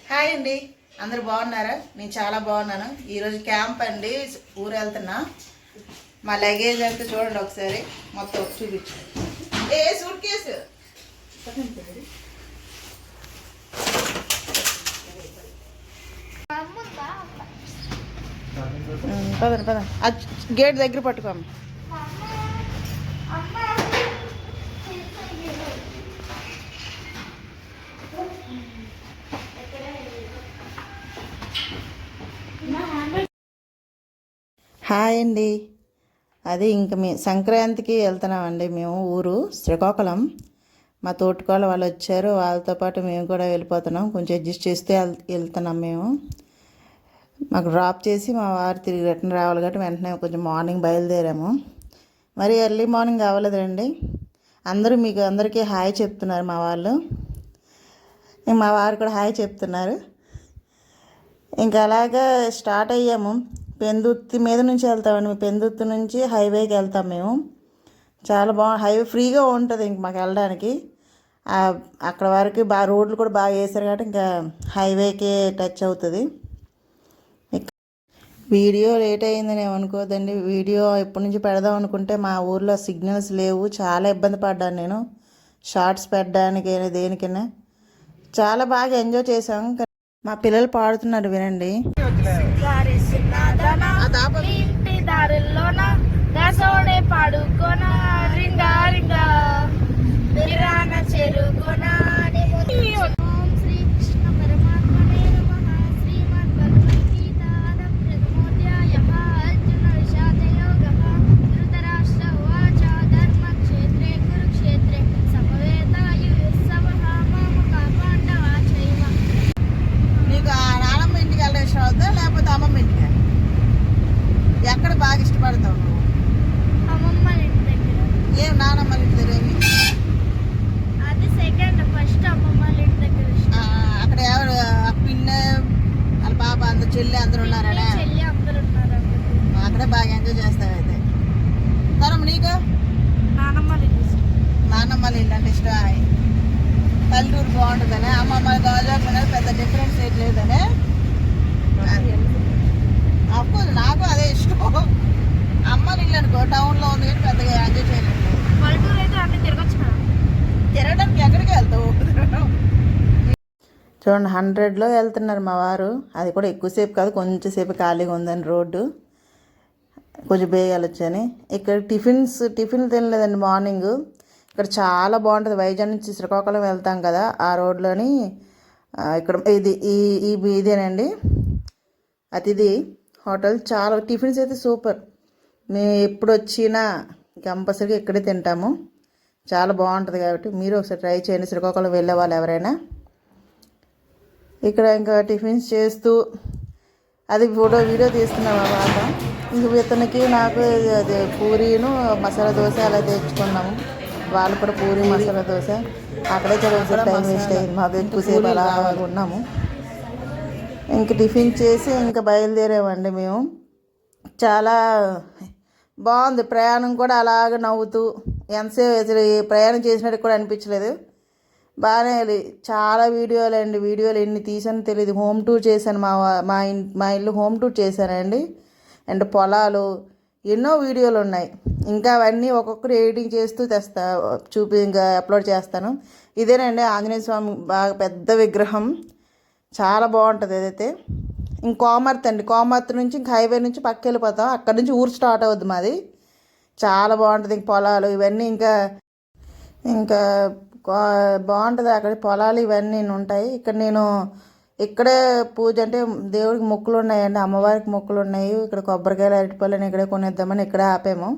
Hi అండి, అందరు బాగున్నారా? నేను చాలా బాగున్నాను. ఈరోజు క్యాంప్ అండి, ఊరు వెళ్తున్నా. మా లగేజ్ అంతా చూడండి ఒకసారి, మొత్తం చూపించు. సూట్ కేసు పదండి పదండి, గేట్ దగ్గర పట్టుకోమ్మ. హాయ్ అండి, అది ఇంక సంక్రాంతికి వెళ్తున్నామండి మేము ఊరు శ్రీకాకుళం. మా తోటికోళ్ళ వాళ్ళు వచ్చారు, వాళ్ళతో పాటు మేము కూడా వెళ్ళిపోతున్నాం. కొంచెం అడ్జస్ట్ చేస్తే వెళ్తున్నాం మేము. మాకు డ్రాప్ చేసి మా వారు తిరిగి రిటర్న్ రావాలి కాబట్టి వెంటనే కొంచెం మార్నింగ్ బయలుదేరాము. మరి ఎర్లీ మార్నింగ్ అవ్వలేదండి. మీకు అందరికీ హాయ్ చెప్తున్నారు మా వాళ్ళు. మా వారు కూడా హాయ్ చెప్తున్నారు. ఇంకా అలాగా స్టార్ట్ అయ్యాము. పెందుర్తి మీద నుంచి వెళ్తామండి. పెందుర్తి నుంచి హైవేకి వెళ్తాం మేము. చాలా హైవే ఫ్రీగా ఉంటుంది ఇంక మాకు వెళ్ళడానికి. అక్కడ వరకు బాగా రోడ్లు కూడా బాగా వేసారు కాబట్టి ఇంకా హైవేకే టచ్ అవుతుంది. వీడియో లేట్ అయిందని ఏమనుకోదండి. వీడియో ఎప్పటి నుంచి పెడదాం అనుకుంటే మా ఊర్లో సిగ్నల్స్ లేవు. చాలా ఇబ్బంది పడ్డాను నేను షార్ట్స్ పెట్టడానికైనా దేనికైనా. చాలా బాగా ఎంజాయ్ చేసాం. మా పిల్లలు పాడుతున్నారు, వినండి. పాడుకోనా రింగా రింగా చెరుకోనా లేకపోతే అమ్మమ్మ ఇంటికి ఎక్కడ బాగా ఇష్టపడతావు నువ్వు? అమ్మమ్మ ఇంటి దగ్గర. ఏం నానమ్మ ఇంటి దగ్గర? అది సెకండ్, ఫస్ట్ అమ్మమ్మ ఇంటి దగ్గర. అక్కడ ఎవరు పిన్న వాళ్ళ పాప అందరు చెల్లి అందరు ఉన్నారా? చెల్లి అందరు ఉన్నారు. అక్కడే బాగా ఎంజాయ్ చేస్తావు అయితే. తరం నీకు? నానమ్మ ఇల్లు. నానమ్మ ఇల్లు అంటే ఇష్టం. పల్లెటూరు బాగుంటుందనే. అమ్మమ్మ గాజాకు పెద్ద డిఫరెన్స్ ఏం లేదనే. అఫ్కోర్స్ నాకు అదే ఇష్టం. అమ్మ ఇల్లు అనుకో టౌన్లో ఉంది కానీ పెద్దగా ఎంజాయ్ చేయలేదు. పల్లెటూరు అయితే అన్ని తిరగచ్చు కదా. తిరగడానికి ఎక్కడికి వెళ్తావు? చూడండి, 100లో వెళ్తున్నారు మా వారు. అది కూడా ఎక్కువసేపు కాదు, కొంచెంసేపు ఖాళీగా ఉందని రోడ్డు. కొంచెం బేగా వెళ్ళొచ్చని. ఇక్కడ టిఫిన్ తినలేదండి మార్నింగ్. ఇక్కడ చాలా బాగుంటుంది. వైజాగ్ నుంచి శ్రీకాకుళం వెళ్తాం కదా, ఆ రోడ్లోని ఇక్కడ ఇదేనండి అతిథి హోటల్. చాలా టిఫిన్స్ అయితే సూపర్. మేము ఎప్పుడు వచ్చినా కంపల్సరీగా ఇక్కడే తింటాము. చాలా బాగుంటుంది కాబట్టి మీరు ఒకసారి ట్రై చేయండి, శ్రీకాకుళం వెళ్ళే వాళ్ళు ఎవరైనా. ఇక్కడ ఇంకా టిఫిన్స్ చేస్తూ అది వీడియో తీస్తున్నాం అన్నమాట. ఇంక ఇతనికి నాకు అది పూరీను మసాలా దోశ అలా తెచ్చుకున్నాము. వాళ్ళు కూడా పూరి మసాలా దోశ. అక్కడే చాలా టైం వేస్ట్ అయింది మాకు. ఎక్కువసేపు అలా ఉన్నాము. ఇంక టిఫిన్ చేసి ఇంకా బయలుదేరామండి మేము. చాలా బాగుంది ప్రయాణం కూడా. అలాగ నవ్వుతూ ఎంతసేపు ప్రయాణం చేసినట్టు కూడా అనిపించలేదు. బాగానే చాలా వీడియోలు ఎన్ని తీసానో తెలియదు. హోమ్ టూర్ చేశాను. మా ఇల్లు హోమ్ టూర్ చేశానండి. అండ్ పొలాలు ఎన్నో వీడియోలు ఉన్నాయి. ఇంకా అవన్నీ ఒక్కొక్కరు ఎడిటింగ్ చేస్తూ ఇంకా అప్లోడ్ చేస్తాను. ఇదేనండి ఆంజనేయ స్వామి బాగా పెద్ద విగ్రహం. చాలా బాగుంటుంది అదైతే. కోమర్తి నుంచి ఇంక హైవే నుంచి పక్క వెళ్ళిపోతాం. అక్కడ నుంచి ఊరు స్టార్ట్ అవుద్ది మాది. చాలా బాగుంటుంది. ఇంక పొలాలు ఇవన్నీ ఇంకా బాగుంటుంది. అక్కడ పొలాలు ఇవన్నీ ఉంటాయి. నేను ఇక్కడే పూజ అంటే దేవుడికి మొక్కులు ఉన్నాయండి, అమ్మవారికి మొక్కులు ఉన్నాయి. ఇక్కడ కొబ్బరికాయలు అరటిపళ్ళని ఇక్కడే కొనేద్దామని ఇక్కడే ఆపాము.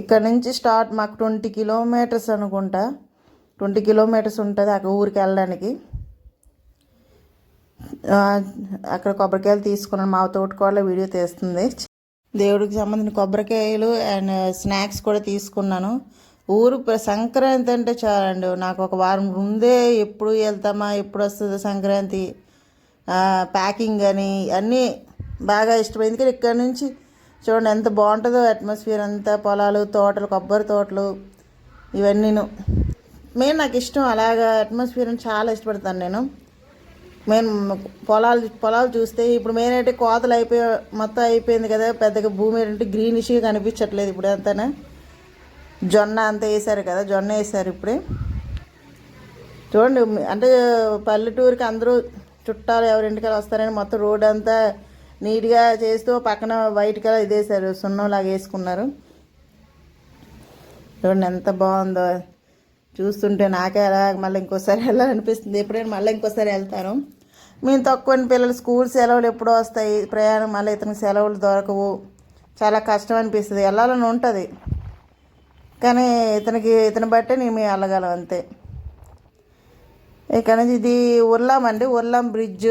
ఇక్కడ నుంచి స్టార్ట్ మాకు 20 కిలోమీటర్స్ అనుకుంటా. 20 కిలోమీటర్స్ ఉంటుంది అక్కడ ఊరికి వెళ్ళడానికి. అక్కడ కొబ్బరికాయలు తీసుకున్నాను. మా తోటకోళ్ళ వీడియో తీస్తుంది. దేవుడికి సంబంధించిన కొబ్బరికాయలు అండ్ స్నాక్స్ కూడా తీసుకున్నాను. ఊరు సంక్రాంతి అంటే చాలండి, నాకు ఒక వారం ముందే ఎప్పుడు వెళ్తామా, ఎప్పుడు వస్తుందో సంక్రాంతి ప్యాకింగ్ అని అన్నీ బాగా ఇష్టమైంది. ఎందుకంటే ఇక్కడ నుంచి చూడండి ఎంత బాగుంటుందో అట్మాస్ఫియర్ అంతా. పొలాలు, తోటలు, కొబ్బరి తోటలు ఇవన్నీను. నాకు ఇష్టం అలాగా అట్మాస్ఫియర్ని చాలా ఇష్టపడతాను నేను. మెయిన్ పొలాలు చూస్తే ఇప్పుడు మెయిన్ అయితే కోతలు మొత్తం అయిపోయింది కదా, పెద్దగా భూమి ఏంటంటే గ్రీనిష్గా కనిపించట్లేదు ఇప్పుడు అంతానే. జొన్న అంతా వేసారు కదా, జొన్న వేసారు ఇప్పుడే. చూడండి, అంటే పల్లెటూరుకి అందరూ చుట్టాలు ఎవరింటికి వస్తారని మొత్తం రోడ్ అంతా నీట్గా చేస్తూ పక్కన వైట్ కలర్ ఇది వేసారు, సున్నంలాగా వేసుకున్నారు. చూడండి ఎంత బాగుందో, చూస్తుంటే నాకే అలా మళ్ళీ ఇంకోసారి వెళ్ళాలనిపిస్తుంది. ఎప్పుడైనా మళ్ళీ ఇంకోసారి వెళ్తాను. మేము తక్కువ పిల్లలు స్కూల్ సెలవులు ఎప్పుడో వస్తాయి, ప్రయాణం మళ్ళీ ఇతనికి సెలవులు దొరకవు, చాలా కష్టం అనిపిస్తుంది. వెళ్ళాలని ఉంటుంది కానీ ఇతని బట్టే మేము వెళ్ళగలం అంతే. ఇక్కడ నుంచి ఇది ఉర్లాం అండి, ఉర్లాం బ్రిడ్జ్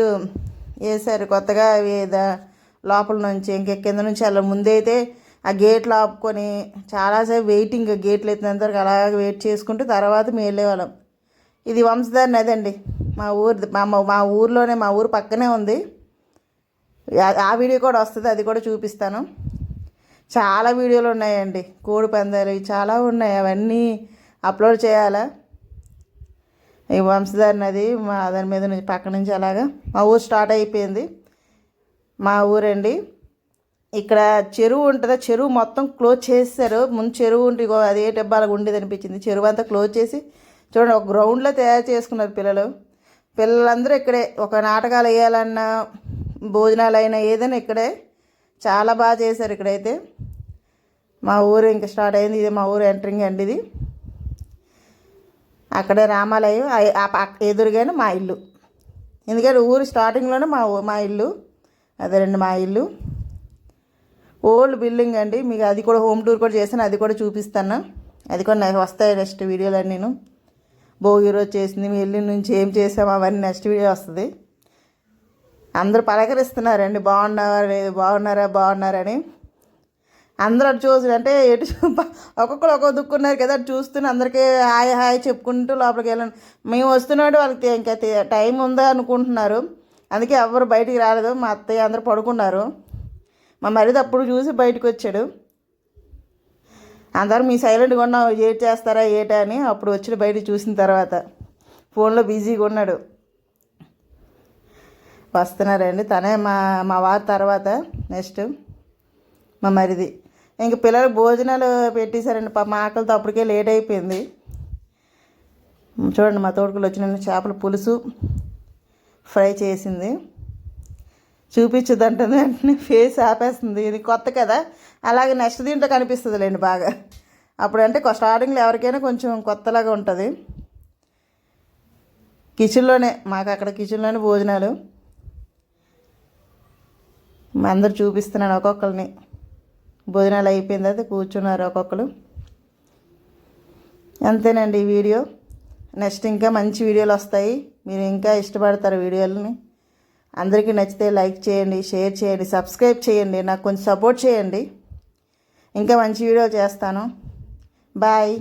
వేసారు కొత్తగా లోపల నుంచి. కింద నుంచి అలా ముందైతే ఆ గేట్లు ఆపుకొని చాలాసేపు వెయిటింగ్, గేట్లు ఎత్తినంత వరకు అలాగే వెయిట్ చేసుకుంటూ తర్వాత మేము వెళ్ళేవాళ్ళం. ఇది వంశధార నది అండి, మా ఊర్లోనే, మా ఊరు పక్కనే ఉంది. ఆ వీడియో కూడా వస్తుంది, అది కూడా చూపిస్తాను. చాలా వీడియోలు ఉన్నాయండి, కోడి పందాలు చాలా ఉన్నాయి, అవన్నీ అప్లోడ్ చేయాలా. ఈ వంశధార నది దాని మీద నుంచి పక్క నుంచి అలాగా మా ఊరు స్టార్ట్ అయిపోయింది. మా ఊరండి, ఇక్కడ చెరువు ఉంటుంది, చెరువు మొత్తం క్లోజ్ చేశారు. ముందు చెరువు ఉంటే అదే డబ్బాలకు ఉండేది అనిపించింది. చెరువు అంతా క్లోజ్ చేసి చూడండి ఒక గ్రౌండ్లో తయారు చేసుకున్నారు పిల్లలందరూ ఇక్కడే. ఒక నాటకాలు వేయాలన్నా, భోజనాలు అయినా ఏదైనా ఇక్కడే. చాలా బాగా చేశారు ఇక్కడైతే. మా ఊరు ఇంకా స్టార్ట్ అయింది, ఇది మా ఊరు ఎంట్రింగ్ అండి. ఇది అక్కడే రామాలయం, ఎదురుగానే మా ఇల్లు. ఎందుకంటే ఊరు స్టార్టింగ్లోనే మా ఇల్లు, అదేనండి మా ఇల్లు. ఓల్డ్ బిల్డింగ్ అండి, మీకు అది కూడా హోమ్ టూర్ కూడా చేశాను, అది కూడా చూపిస్తాను. అది కూడా వస్తాయి నెక్స్ట్ వీడియోలో. నేను భోగి రోజు చేసింది, మీ ఇల్లు నుంచి ఏం చేసాము అవన్నీ నెక్స్ట్ వీడియో వస్తుంది. అందరూ పలకరిస్తున్నారండి, బాగున్నారని. అందరూ అటు చూసి అంటే ఎటు ఒక్కొక్కరు ఒక్కొక్క దుక్కున్నారు కదా, అటు చూస్తూనే అందరికీ హాయ్ చెప్పుకుంటూ లోపలికి వెళ్ళండి. మేము వస్తున్నాడు, వాళ్ళకి ఇంకా టైం ఉందా అనుకుంటున్నారు, అందుకే ఎవరు బయటికి రాలేదు. మా అత్తయ్య అందరూ పడుకున్నారు. మా మరిది అప్పుడు చూసి బయటకు వచ్చాడు. అందరూ మీ సైలెంట్గా ఉన్నావు, ఏటి చేస్తారా ఏటా అని. అప్పుడు వచ్చి బయటకు చూసిన తర్వాత ఫోన్లో బిజీగా ఉన్నాడు. వస్తున్నారండి, తనే మా వారి తర్వాత నెక్స్ట్ మా మరిది. ఇంక పిల్లలకు భోజనాలు పెట్టేశారండి. మా ఆకలితో అప్పటికే లేట్ అయిపోయింది. చూడండి మా తోడుకులు వచ్చిన చేపల పులుసు ఫ్రై చేసింది. చూపించదంటుంది వెంటనే ఫేస్ ఆపేస్తుంది. ఇది కొత్త కదా, అలాగే నెక్స్ట్ దీంట్లో కనిపిస్తుందిలేండి బాగా. అప్పుడు అంటే స్టార్టింగ్లో ఎవరికైనా కొంచెం కొత్తలాగా ఉంటుంది. కిచెన్లోనే, మాకు అక్కడ కిచెన్లోనే భోజనాలు. అందరు చూపిస్తున్నాను ఒక్కొక్కరిని. భోజనాలు అయిపోయిన తర్వాత కూర్చున్నారు ఒక్కొక్కరు. అంతేనండి ఈ వీడియో. నెక్స్ట్ ఇంకా మంచి వీడియోలు వస్తాయి, మీరు ఇంకా ఇష్టపడతారు వీడియోలని. అందరికీ నచ్చితే లైక్ చేయండి, షేర్ చేయండి, సబ్స్క్రైబ్ చేయండి, నాకు కొంచెం సపోర్ట్ చేయండి. ఇంకా మంచి వీడియోలు చేస్తాను. బాయ్.